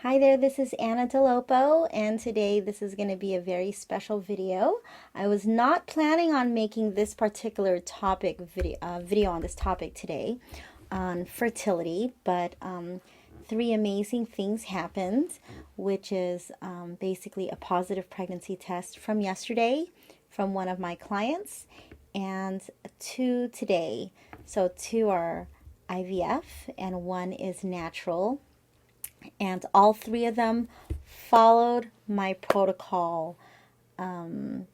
Hi there, this is Navida Dolopo, and today this is going to be a very special video. I was not planning on making this particular topic video on this topic today on fertility, but three amazing things happened, which is basically a positive pregnancy test from yesterday from one of my clients, and two today. So two are IVF and one is natural, and all three of them followed my protocol. And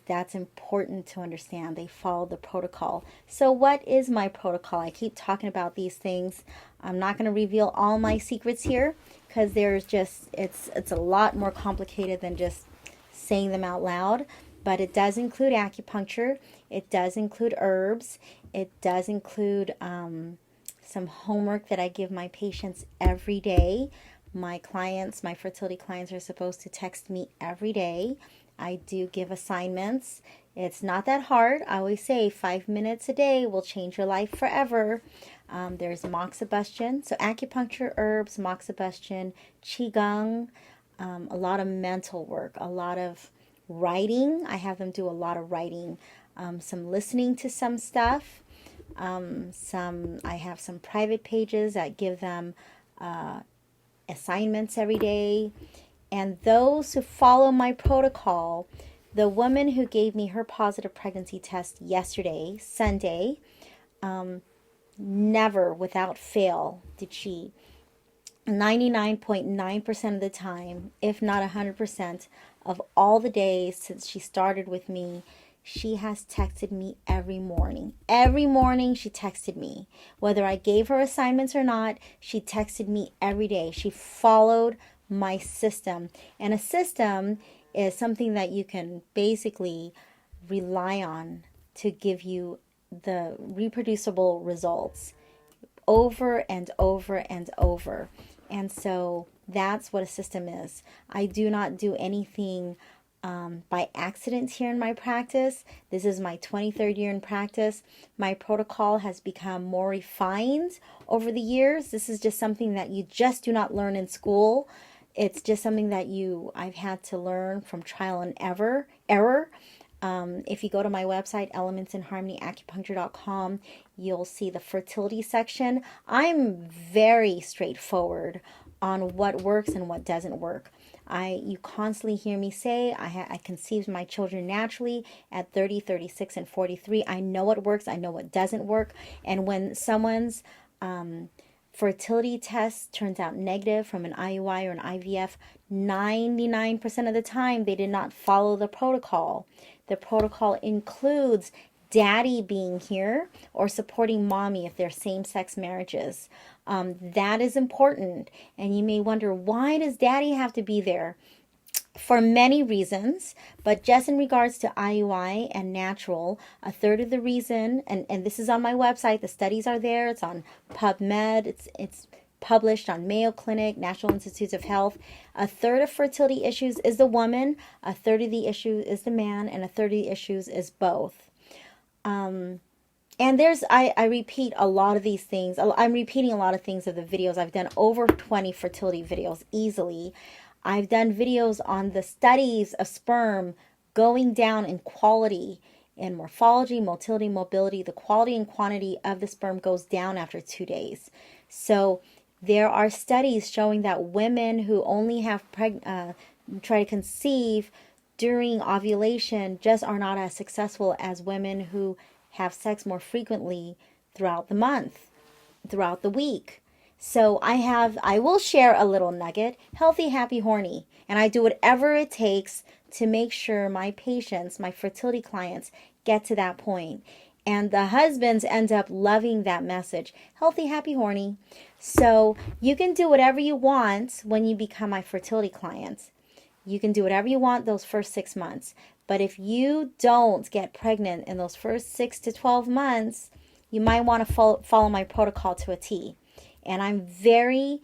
that's important to understand. They followed the protocol. So what is my protocol? I keep talking about these things. I'm not going to reveal all my secrets here because it's a lot more complicated than just saying them out loud. But it does include acupuncture. It does include herbs. It does include some homework that I give my patients every day. My fertility clients are supposed to text me every day. I do give assignments. It's not that hard. I always say 5 minutes a day will change your life forever. There's moxibustion, so acupuncture, herbs, moxibustion, Qigong, a lot of mental work, a lot of writing. I have them do a lot of writing, some listening to some stuff. I have some private pages that give them assignments every day. And those who follow my protocol, the woman who gave me her positive pregnancy test yesterday, Sunday, never without fail did she, 99.9% of the time, if not 100% of all the days since she started with me, she has texted me every morning. Every morning she texted me. Whether I gave her assignments or not, she texted me every day. She followed my system. And a system is something that you can basically rely on to give you the reproducible results over and over and over. And so that's what a system is. I do not do anything by accident here in my practice. This is my 23rd year in practice. My protocol has become more refined over the years. This is just something that you just do not learn in school. It's just something that I've had to learn from trial and error. If you go to my website, elementsinharmonyacupuncture.com, you'll see the fertility section. I'm very straightforward on what works and what doesn't work. You constantly hear me say I conceived my children naturally at 30, 36, and 43. I know what works. I know what doesn't work. And when someone's fertility test turns out negative from an IUI or an IVF, 99% of the time they did not follow the protocol. The protocol includes daddy being here or supporting mommy if they're same-sex marriages. That is important. And you may wonder, why does daddy have to be there? For many reasons, but just in regards to IUI and natural, a third of the reason, and this is on my website, the studies are there, it's on PubMed, it's published on Mayo Clinic, National Institutes of Health. A third of fertility issues is the woman, a third of the issue is the man, and a third of the issues is both. And I repeat a lot of these things. I'm repeating a lot of things of the videos. I've done over 20 fertility videos easily. I've done videos on the studies of sperm going down in quality, in morphology, motility, mobility. The quality and quantity of the sperm goes down after 2 days. So there are studies showing that women who only have try to conceive during ovulation just are not as successful as women who have sex more frequently throughout the month, throughout the week. So I will share a little nugget, healthy, happy, horny. And I do whatever it takes to make sure my patients, my fertility clients, get to that point. And the husbands end up loving that message, healthy, happy, horny. So you can do whatever you want when you become my fertility clients. You can do whatever you want those first 6 months. But if you don't get pregnant in those first 6 to 12 months, you might want to follow my protocol to a T. And I'm very,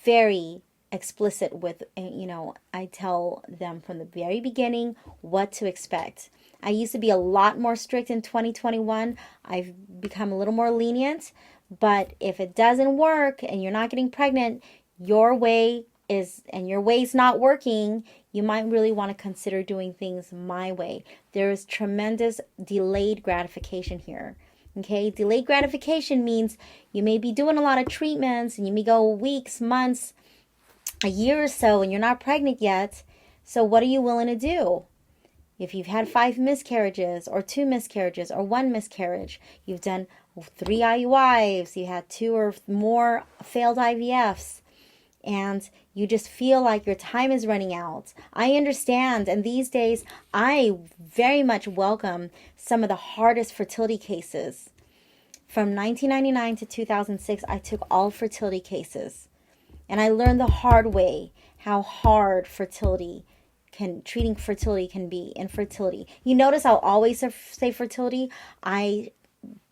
very explicit with, I tell them from the very beginning what to expect. I used to be a lot more strict in 2021. I've become a little more lenient. But if it doesn't work and you're not getting pregnant, your way is, and your way's not working, you might really want to consider doing things my way. There is tremendous delayed gratification here. Okay, delayed gratification means you may be doing a lot of treatments and you may go weeks, months, a year or so, and you're not pregnant yet. So what are you willing to do? If you've had 5 miscarriages or 2 miscarriages or 1 miscarriage, you've done 3 IUIs, you had 2 or more failed IVFs, and you just feel like your time is running out. I understand, and these days I very much welcome some of the hardest fertility cases. From 1999 to 2006, I took all fertility cases, and I learned the hard way how hard treating fertility can be. Infertility. You notice I'll always say fertility. I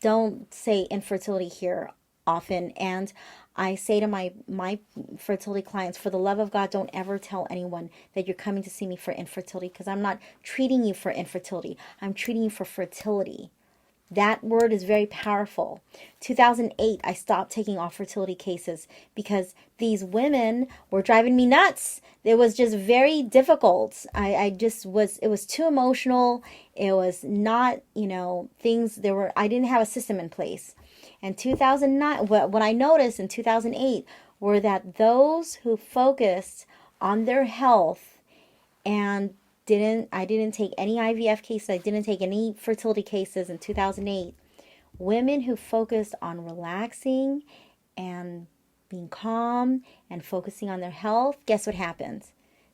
don't say infertility here often, and I say to my fertility clients, for the love of God, don't ever tell anyone that you're coming to see me for infertility, because I'm not treating you for infertility. I'm treating you for fertility. That word is very powerful. 2008, I stopped taking all fertility cases because these women were driving me nuts. It was just very difficult. It was too emotional. It was not, I didn't have a system in place. And 2009, what I noticed in 2008 were that those who focused on their health and I didn't take any IVF cases, I didn't take any fertility cases in 2008. Women who focused on relaxing and being calm and focusing on their health, guess what happened?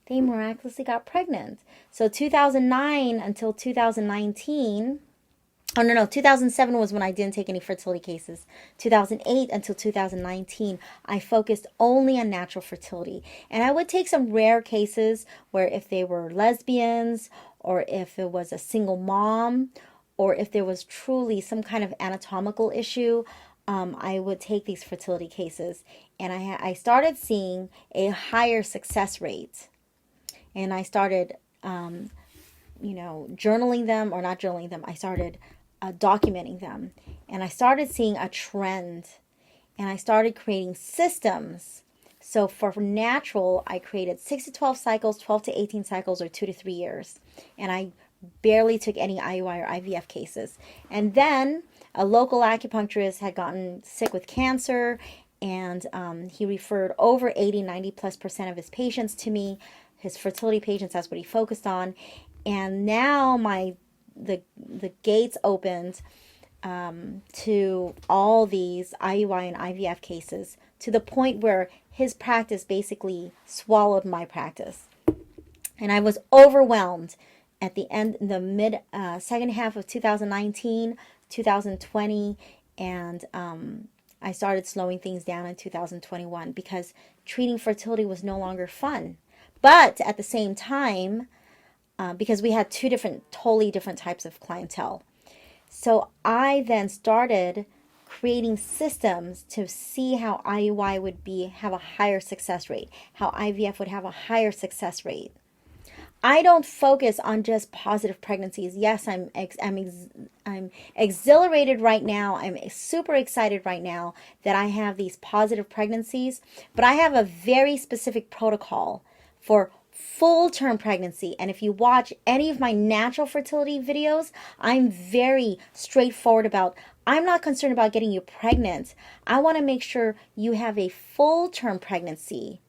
They miraculously got pregnant. So 2009 until 2019, 2007 was when I didn't take any fertility cases. 2008 until 2019, I focused only on natural fertility. And I would take some rare cases where if they were lesbians, or if it was a single mom, or if there was truly some kind of anatomical issue, I would take these fertility cases. And I started seeing a higher success rate. And I started, journaling them, or not journaling them. I started documenting them, and I started seeing a trend, and I started creating systems. So for natural, I created 6 to 12 cycles, 12 to 18 cycles, or 2 to 3 years, and I barely took any IUI or IVF cases. And then a local acupuncturist had gotten sick with cancer, and he referred over 90+% of his patients to me, his fertility patients. That's what he focused on. And now the gates opened to all these IUI and IVF cases, to the point where his practice basically swallowed my practice. And I was overwhelmed at the end, in the second half of 2019, 2020, and I started slowing things down in 2021 because treating fertility was no longer fun. But at the same time, because we had totally different types of clientele. So I then started creating systems to see how IUI would have a higher success rate, how IVF would have a higher success rate. I don't focus on just positive pregnancies. Yes, I'm exhilarated right now. I'm super excited right now that I have these positive pregnancies, but I have a very specific protocol for full-term pregnancy. And if you watch any of my natural fertility videos, I'm very straightforward about, I'm not concerned about getting you pregnant. I want to make sure you have a full-term pregnancy.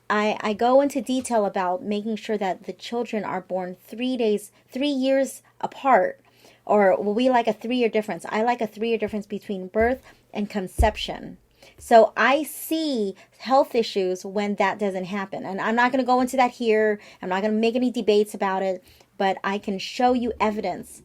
I go into detail about making sure that the children are born 3 years apart. Or we like a 3-year difference. I like a 3-year difference between birth and conception. So I see health issues when that doesn't happen. And I'm not going to go into that here. I'm not going to make any debates about it. But I can show you evidence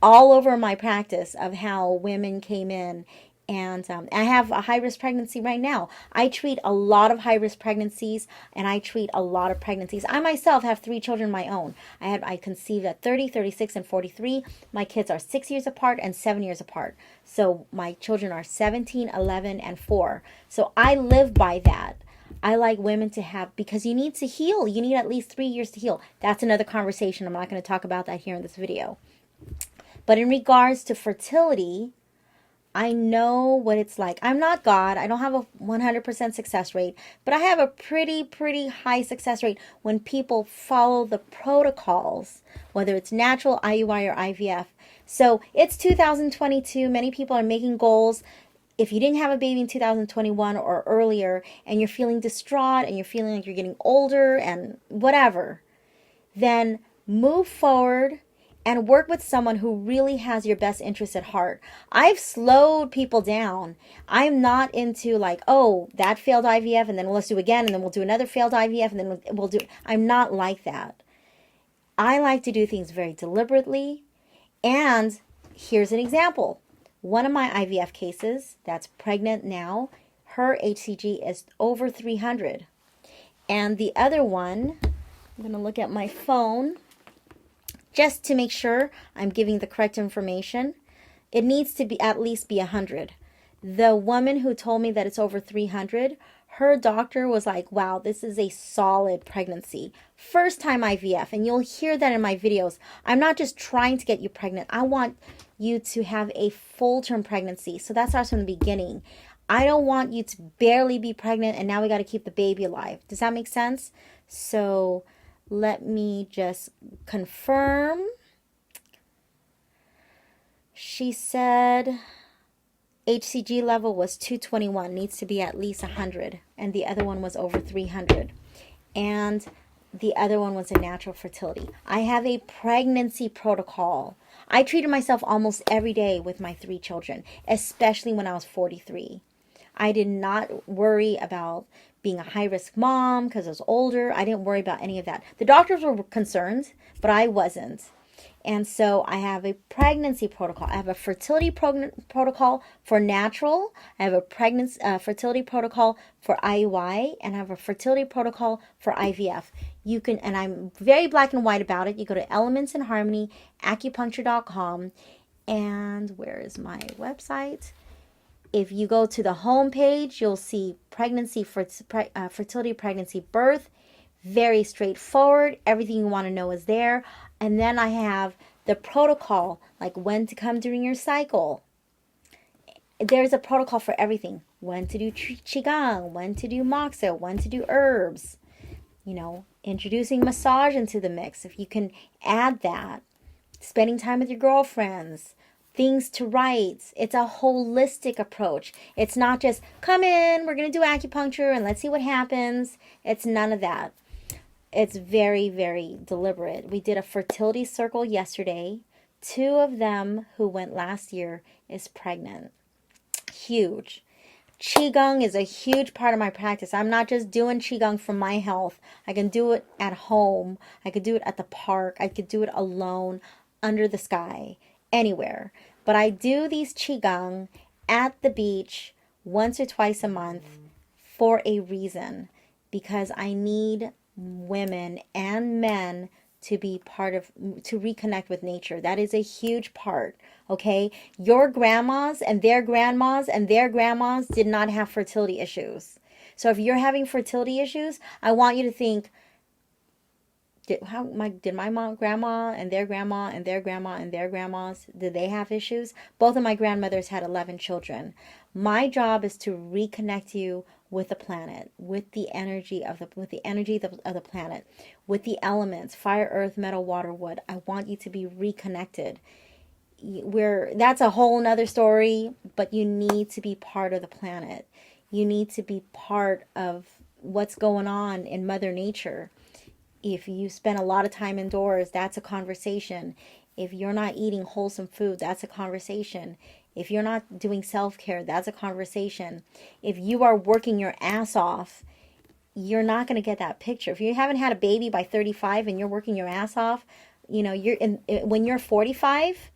all over my practice of how women came in. And I have a high-risk pregnancy right now. I treat a lot of high-risk pregnancies, and I treat a lot of pregnancies. I myself have 3 children of my own. I conceived at 30, 36, and 43. My kids are 6 years apart and 7 years apart. So my children are 17, 11, and 4. So I live by that. I like women to have, because you need to heal. You need at least 3 years to heal. That's another conversation. I'm not going to talk about that here in this video. But in regards to fertility, I know what it's like. I'm not God. I don't have a 100% success rate, but I have a pretty high success rate when people follow the protocols, whether it's natural, IUI, or IVF. So it's 2022. Many people are making goals. If you didn't have a baby in 2021 or earlier, and you're feeling distraught and you're feeling like you're getting older and whatever, then move forward and work with someone who really has your best interest at heart. I've slowed people down. I'm not into like, oh, that failed IVF and then let's do again and then we'll do another failed IVF and then we'll do. I'm not like that. I like to do things very deliberately. And here's an example. One of my IVF cases that's pregnant now, her HCG is over 300. And the other one, I'm going to look at my phone just to make sure I'm giving the correct information. It needs to be at least be 100. The woman who told me that it's over 300, her doctor was like, wow, this is a solid pregnancy. First time IVF, and you'll hear that in my videos. I'm not just trying to get you pregnant. I want you to have a full-term pregnancy. So that starts from the beginning. I don't want you to barely be pregnant and now we got to keep the baby alive. Does that make sense? So let me just confirm. She said HCG level was 221, needs to be at least 100, and the other one was over 300. And the other one was a natural fertility. I have a pregnancy protocol. I treated myself almost every day with my 3 children, especially when I was 43. I did not worry about being a high-risk mom because I was older. I didn't worry about any of that. The doctors were concerned, but I wasn't. And so I have a pregnancy protocol. I have a fertility protocol for natural. I have a pregnancy fertility protocol for IUI, and I have a fertility protocol for IVF. You can, and I'm very black and white about it. You go to Elements in Harmony, Acupuncture.com, and where is my website? If you go to the home page, you'll see pregnancy, fertility, pregnancy, birth. Very straightforward. Everything you want to know is there. And then I have the protocol, like when to come during your cycle. There's a protocol for everything. When to do Qigong, when to do Moxa, when to do herbs. You know, introducing massage into the mix. If you can add that. Spending time with your girlfriends. Things to write. It's a holistic approach. It's not just, come in, we're going to do acupuncture and let's see what happens. It's none of that. It's very deliberate. We did a fertility circle yesterday. 2 of them who went last year is pregnant. Huge. Qigong is a huge part of my practice. I'm not just doing Qigong for my health. I can do it at home. I could do it at the park. I could do it alone, under the sky, anywhere. But I do these Qigong at the beach once or twice a month for a reason. Because I need women and men to be part of, to reconnect with nature. That is a huge part, okay? Your grandmas and their grandmas and their grandmas did not have fertility issues. So if you're having fertility issues, I want you to think, did my mom, grandma and their grandma and their grandma and their grandmas, did they have issues? Both of my grandmothers had 11 children. My job is to reconnect you with the planet, with the energy of the planet, with the elements, fire, earth, metal, water, wood. I want you to be reconnected. That's a whole nother story, but you need to be part of the planet. You need to be part of what's going on in Mother Nature. If you spend a lot of time indoors, that's a conversation. If you're not eating wholesome food, that's a conversation. If you're not doing self-care, that's a conversation. If you are working your ass off, you're not going to get that picture. If you haven't had a baby by 35 and you're working your ass off, you know, when you're 45,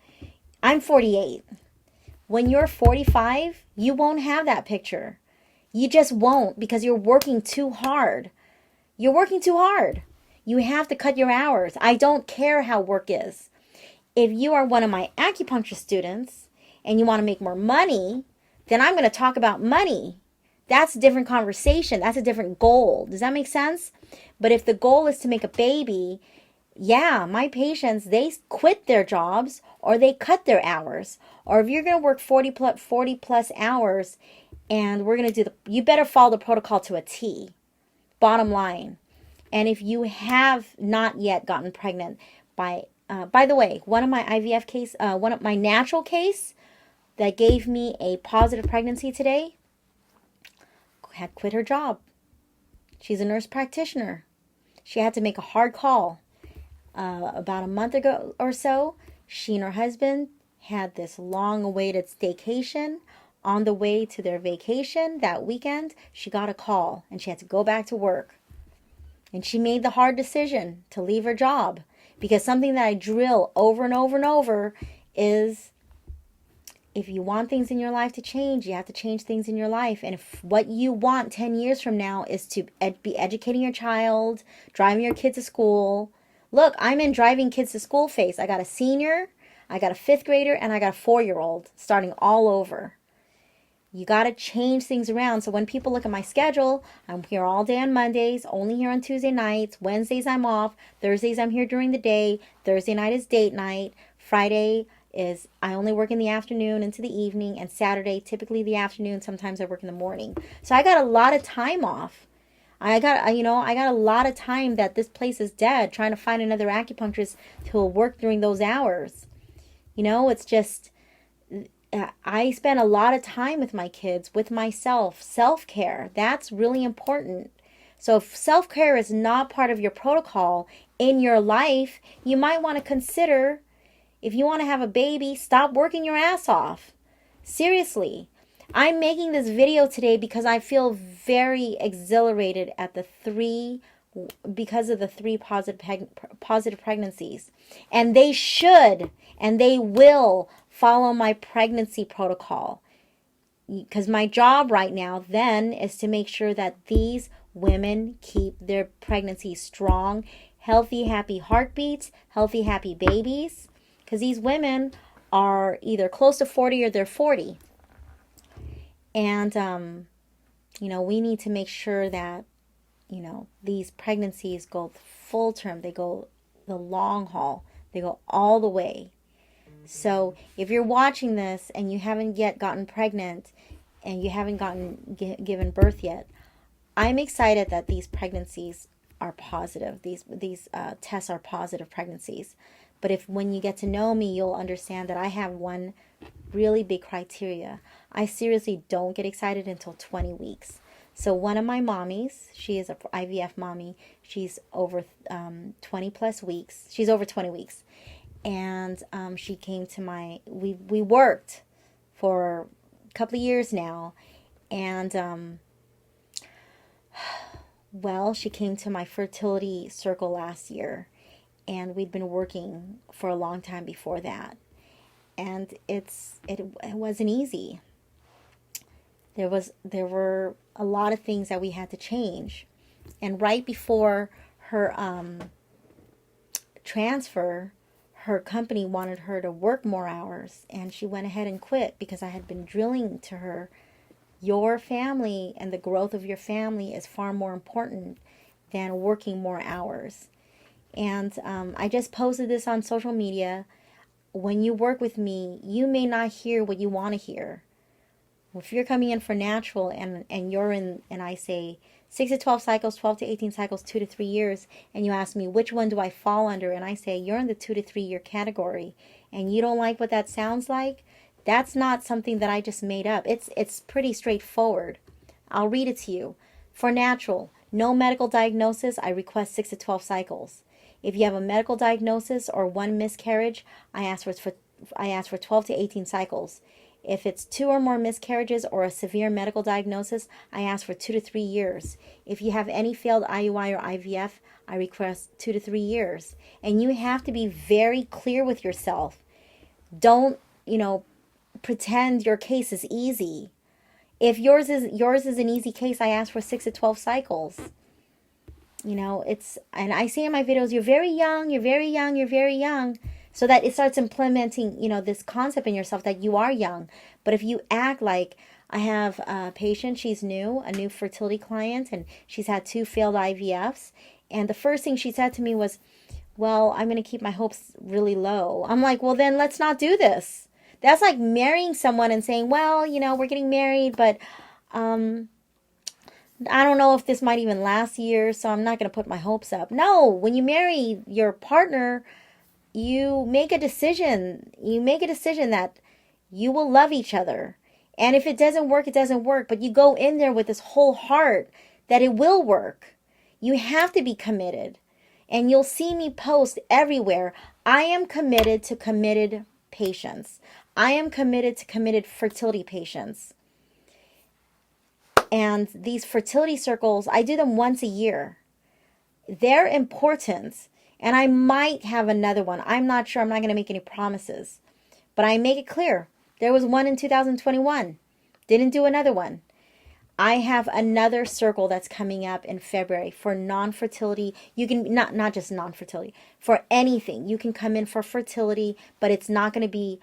I'm 48. When you're 45, you won't have that picture. You just won't, because you're working too hard. You're working too hard. You have to cut your hours. I don't care how work is. If you are one of my acupuncture students and you want to make more money, then I'm going to talk about money. That's a different conversation. That's a different goal. Does that make sense? But if the goal is to make a baby, Yeah, my patients, they quit their jobs or they cut their hours. Or if you're going to work 40 plus hours and we're going to do you better follow the protocol to a T. Bottom line. And if you have not yet gotten pregnant by the way, one of my IVF case, one of my natural case that gave me a positive pregnancy today had quit her job. She's a nurse practitioner. She had to make a hard call. About a month ago or so, she and her husband had this long-awaited staycation. On the way to their vacation that weekend, she got a call and she had to go back to work. And she made the hard decision to leave her job, because something that I drill over and over and over is, if you want things in your life to change, you have to change things in your life. And if what you want 10 years from now is to be educating your child, driving your kids to school. Look, I'm in driving kids to school phase. I got a senior, I got a 5th grader, and I got a 4-year-old starting all over. You got to change things around. So when people look at my schedule, I'm here all day on Mondays, only here on Tuesday nights. Wednesdays I'm off. Thursdays I'm here during the day. Thursday night is date night. Friday is I only work in the afternoon into the evening. And Saturday, typically the afternoon. Sometimes I work in the morning. So I got a lot of time off. I got a lot of time that this place is dead, trying to find another acupuncturist who will work during those hours. It's just, I spend a lot of time with my kids, with myself. Self-care, that's really important. So if self-care is not part of your protocol in your life, you might want to consider, if you want to have a baby, stop working your ass off. Seriously. I'm making this video today because I feel very exhilarated at because of the 3 positive pregnancies. And they should, and they will follow my pregnancy protocol. Because my job right now then is to make sure that these women keep their pregnancy strong, healthy, happy heartbeats, healthy, happy babies. Because these women are either close to 40 or they're 40. And, we need to make sure that, these pregnancies go full term. They go the long haul. They go all the way. So if you're watching this and you haven't yet gotten pregnant and you haven't given birth yet, I'm excited that these pregnancies are positive. These tests are positive pregnancies. But when you get to know me, you'll understand that I have one really big criteria. I seriously don't get excited until 20 weeks. So one of my mommies, she is an IVF mommy. She's over 20 plus weeks. She's over 20 weeks. And she came to we worked for a couple of years now. And, she came to my fertility circle last year. And we'd been working for a long time before that. And it wasn't easy. There were a lot of things that we had to change. And right before her transfer, her company wanted her to work more hours. And she went ahead and quit because I had been drilling to her, your family and the growth of your family is far more important than working more hours. And I just posted this on social media. When you work with me, you may not hear what you want to hear. If you're coming in for natural and you're in, and I say 6 to 12 cycles, 12 to 18 cycles, 2 to 3 years, and you ask me, which one do I fall under? And I say, you're in the 2 to 3 year category, and you don't like what that sounds like, that's not something that I just made up. It's pretty straightforward. I'll read it to you. For natural, no medical diagnosis, I request 6 to 12 cycles. If you have a medical diagnosis or 1 miscarriage, I ask for 12 to 18 cycles. If it's 2 or more miscarriages or a severe medical diagnosis, I ask for 2 to 3 years. If you have any failed IUI or IVF, I request 2 to 3 years. And you have to be very clear with yourself. Don't, pretend your case is easy. If yours is an easy case, I ask for 6 to 12 cycles. And I say in my videos, you're very young, you're very young, you're very young. So that it starts implementing, this concept in yourself that you are young. But if you act like, I have a patient, she's a new fertility client, and she's had 2 failed IVFs. And the first thing she said to me was, well, I'm going to keep my hopes really low. I'm like, well, then let's not do this. That's like marrying someone and saying, well, we're getting married, but um, I don't know if this might even last years, so I'm not going to put my hopes up. No, when you marry your partner, you make a decision. You make a decision that you will love each other. And if it doesn't work, it doesn't work. But you go in there with this whole heart that it will work. You have to be committed. And you'll see me post everywhere. I am committed to committed patients. I am committed to committed fertility patients. And these fertility circles, I do them once a year. They're important. And I might have another one. I'm not sure. I'm not going to make any promises. But I make it clear. There was one in 2021. Didn't do another one. I have another circle that's coming up in February for non-fertility. You can, not just non-fertility, for anything. You can come in for fertility, but it's not going to be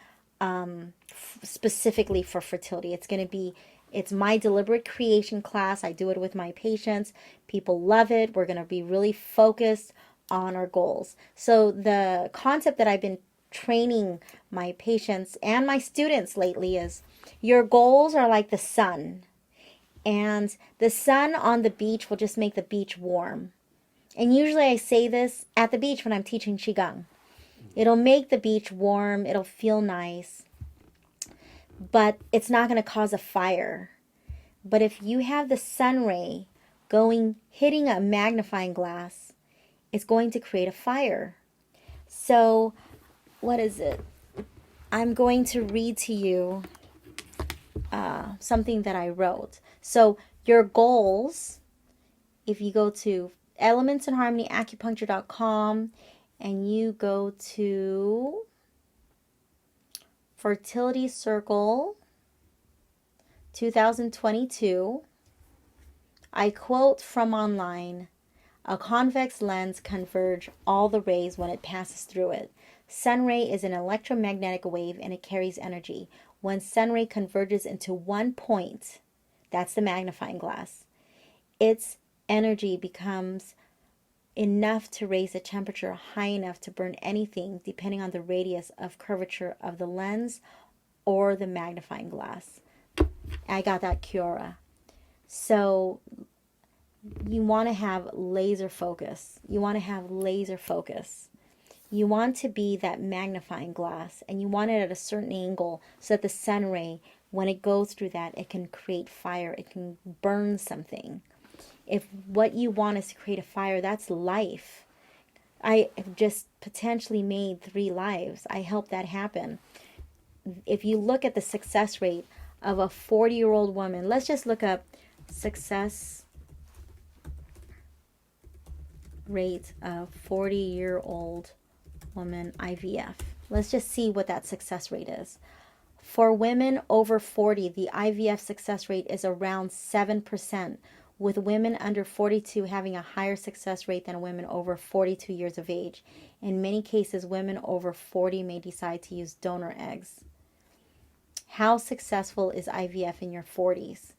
specifically for fertility. It's my deliberate creation class. I do it with my patients. People love it. We're going to be really focused on our goals. So the concept that I've been training my patients and my students lately is your goals are like the sun. And the sun on the beach will just make the beach warm. And usually I say this at the beach when I'm teaching Qigong. It'll make the beach warm. It'll feel nice. But it's not going to cause a fire. But if you have the sun ray hitting a magnifying glass, it's going to create a fire. So, what is it? I'm going to read to you something that I wrote. So, your goals, if you go to elementsinharmonyacupuncture.com and you go to Fertility Circle 2022, I quote from online, "A convex lens converge all the rays when it passes through it. Sun ray is an electromagnetic wave and it carries energy. When sun ray converges into one point, that's the magnifying glass, its energy becomes enough to raise the temperature high enough to burn anything depending on the radius of curvature of the lens or the magnifying glass." I got that Cura. So you want to have laser focus. You want to have laser focus. You want to be that magnifying glass, and you want it at a certain angle so that the sun ray, when it goes through that, it can create fire. It can burn something. If what you want is to create a fire, that's life. I have just potentially made 3 lives. I helped that happen. If you look at the success rate of a 40-year-old woman, let's just look up success rate of 40-year-old woman IVF. Let's just see what that success rate is. For women over 40, the IVF success rate is around 7%, with women under 42 having a higher success rate than women over 42 years of age. In many cases, women over 40 may decide to use donor eggs. How successful is IVF in your 40s?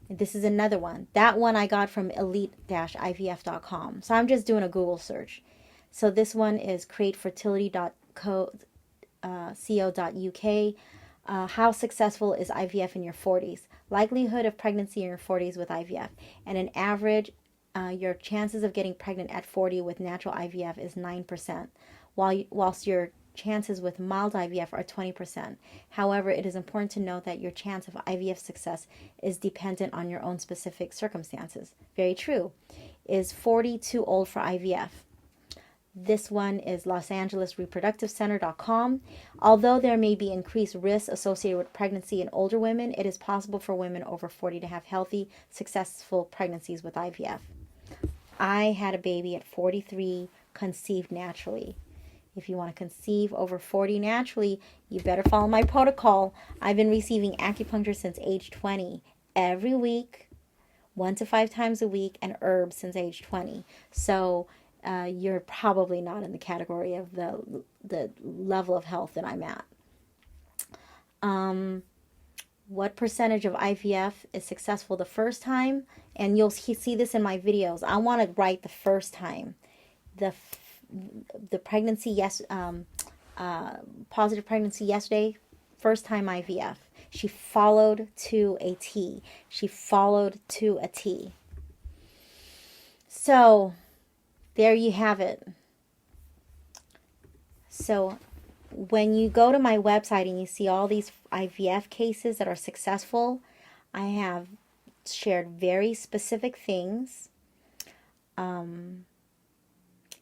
And this is another one. That one I got from elite-ivf.com. So I'm just doing a Google search. So this one is createfertility.co.uk. How successful is IVF in your 40s? Likelihood of pregnancy in your 40s with IVF. And an average, your chances of getting pregnant at 40 with natural IVF is 9%, whilst your chances with mild IVF are 20%. However, it is important to note that your chance of IVF success is dependent on your own specific circumstances. Very true. Is 40 too old for IVF? This one is losangelesreproductivecenter.com. Although there may be increased risks associated with pregnancy in older women, it is possible for women over 40 to have healthy, successful pregnancies with IVF. I had a baby at 43, conceived naturally. If you want to conceive over 40 naturally, you better follow my protocol. I've been receiving acupuncture since age 20, every week, 1 to 5 times a week, and herbs since age 20. So you're probably not in the category of the level of health that I'm at. What percentage of IVF is successful the first time? And you'll see this in my videos. I want to write the first time. the pregnancy, positive pregnancy yesterday, first time IVF. She followed to a T. She followed to a T. So there you have it. So when you go to my website and you see all these IVF cases that are successful, I have shared very specific things. And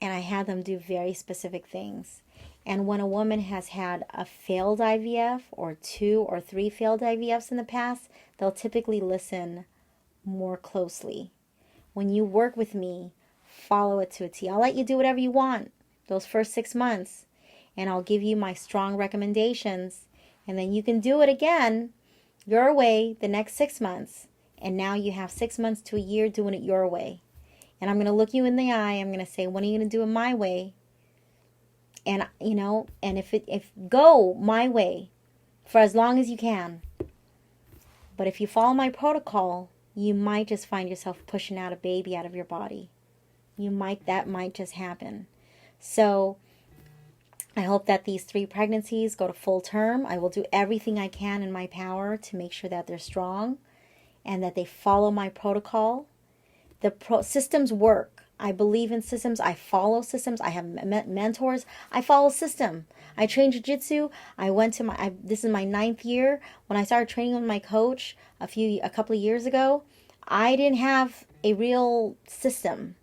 I had them do very specific things. And when a woman has had a failed IVF or 2 or 3 failed IVFs in the past, they'll typically listen more closely. When you work with me, follow it to a T. I'll let you do whatever you want those first 6 months, and I'll give you my strong recommendations, and then you can do it again your way the next 6 months, and now you have 6 months to a year doing it your way. And I'm going to look you in the eye. I'm going to say, when are you going to do it my way? And, and if go my way for as long as you can. But if you follow my protocol, you might just find yourself pushing out a baby out of your body. That might just happen. So I hope that these 3 pregnancies go to full term. I will do everything I can in my power to make sure that they're strong and that they follow my protocol. The systems work. I believe in systems. I follow systems. I have mentors. I follow system. I train jiu-jitsu. I went to this is my 9th year. When I started training with my coach a couple of years ago, I didn't have a real system.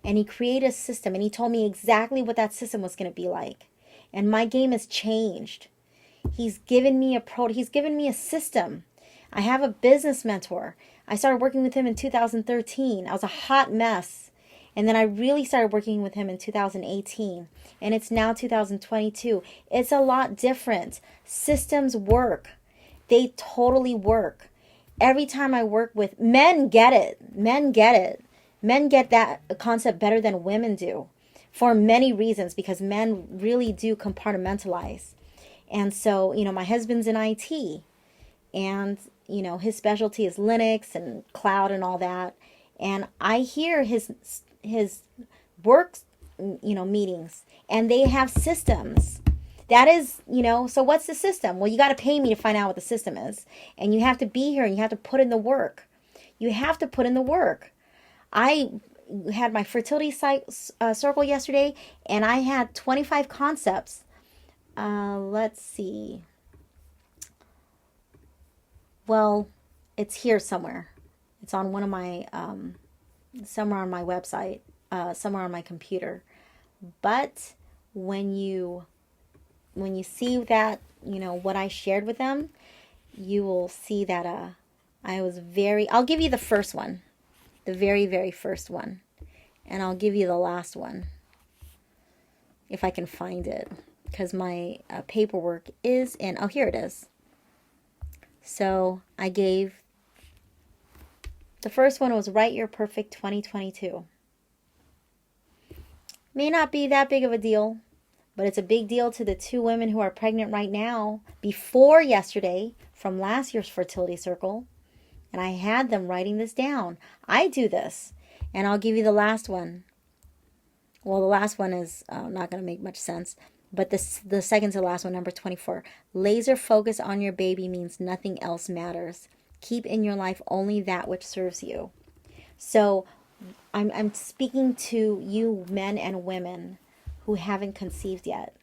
And he created a system, and he told me exactly what that system was going to be like. And my game has changed. He's given me a system. I have a business mentor. I started working with him in 2013. I was a hot mess. And then I really started working with him in 2018. And it's now 2022. It's a lot different. Systems work. They totally work. Every time I work with men, get it. Men get it. Men get that concept better than women do. For many reasons, because men really do compartmentalize. And so, my husband's in IT. And, his specialty is Linux and cloud and all that. And I hear his work, meetings, and they have systems. That is, so what's the system? Well, you got to pay me to find out what the system is. And you have to be here and you have to put in the work. You have to put in the work. I had my fertility circle yesterday, and I had 25 concepts. Let's see. Well, it's here somewhere. It's on one of my, somewhere on my website, somewhere on my computer. But when you see that, what I shared with them, you will see that I'll give you the first one, the very, very first one. And I'll give you the last one, if I can find it, because my paperwork is in, here it is. So I gave, the first one was Write Your Perfect 2022. May not be that big of a deal, but it's a big deal to the 2 women who are pregnant right now before yesterday from last year's fertility circle. And I had them writing this down. I do this. And I'll give you the last one. Well, the last one is not going to make much sense. But the second to the last one, number 24. Laser focus on your baby means nothing else matters. Keep in your life only that which serves you. So I'm speaking to you men and women who haven't conceived yet.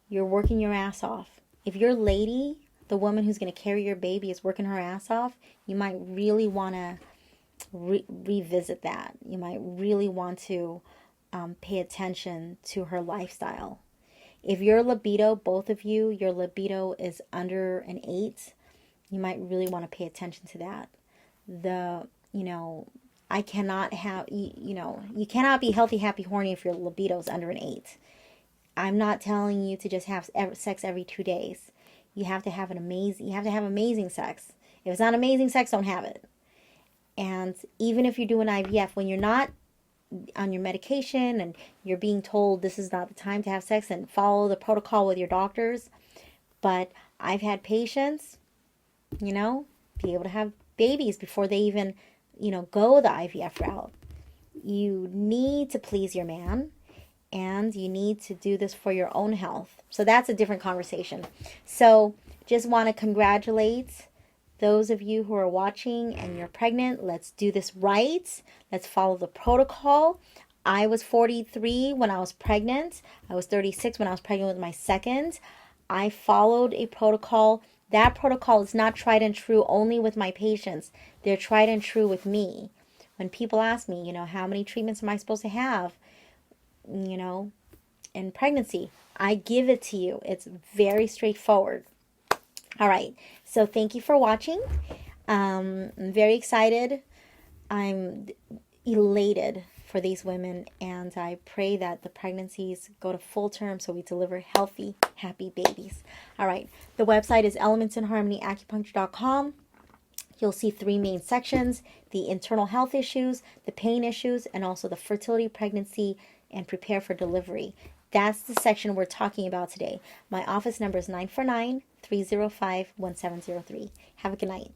You're working your ass off. If your lady, the woman who's going to carry your baby, is working her ass off, you might really want to revisit that. You might really want to pay attention to her lifestyle. If your libido, both of you, your libido is under an 8, you might really want to pay attention to that. I cannot have, you cannot be healthy, happy, horny if your libido is under an 8. I'm not telling you to just have sex every 2 days. You have to have amazing sex. If it's not amazing sex, don't have it. And even if you're doing IVF, when you're not on your medication and you're being told this is not the time to have sex, and follow the protocol with your doctors. But I've had patients, be able to have babies before they even, go the IVF route. You need to please your man. and you need to do this for your own health. So that's a different conversation. So just want to congratulate those of you who are watching and you're pregnant. Let's do this right. Let's follow the protocol. I was 43 when I was pregnant. I was 36 when I was pregnant with my second. I followed a protocol. That protocol is not tried and true only with my patients. They're tried and true with me. When people ask me, how many treatments am I supposed to have, in pregnancy, I give it to you. It's very straightforward. All right. So thank you for watching. I'm very excited. I'm elated for these women, and I pray that the pregnancies go to full term so we deliver healthy, happy babies. All right. The website is elementsinharmonyacupuncture.com. You'll see 3 main sections: the internal health issues, the pain issues, and also the fertility, pregnancy, and prepare for delivery. That's the section we're talking about today. My office number is 949-305-1703. Have a good night.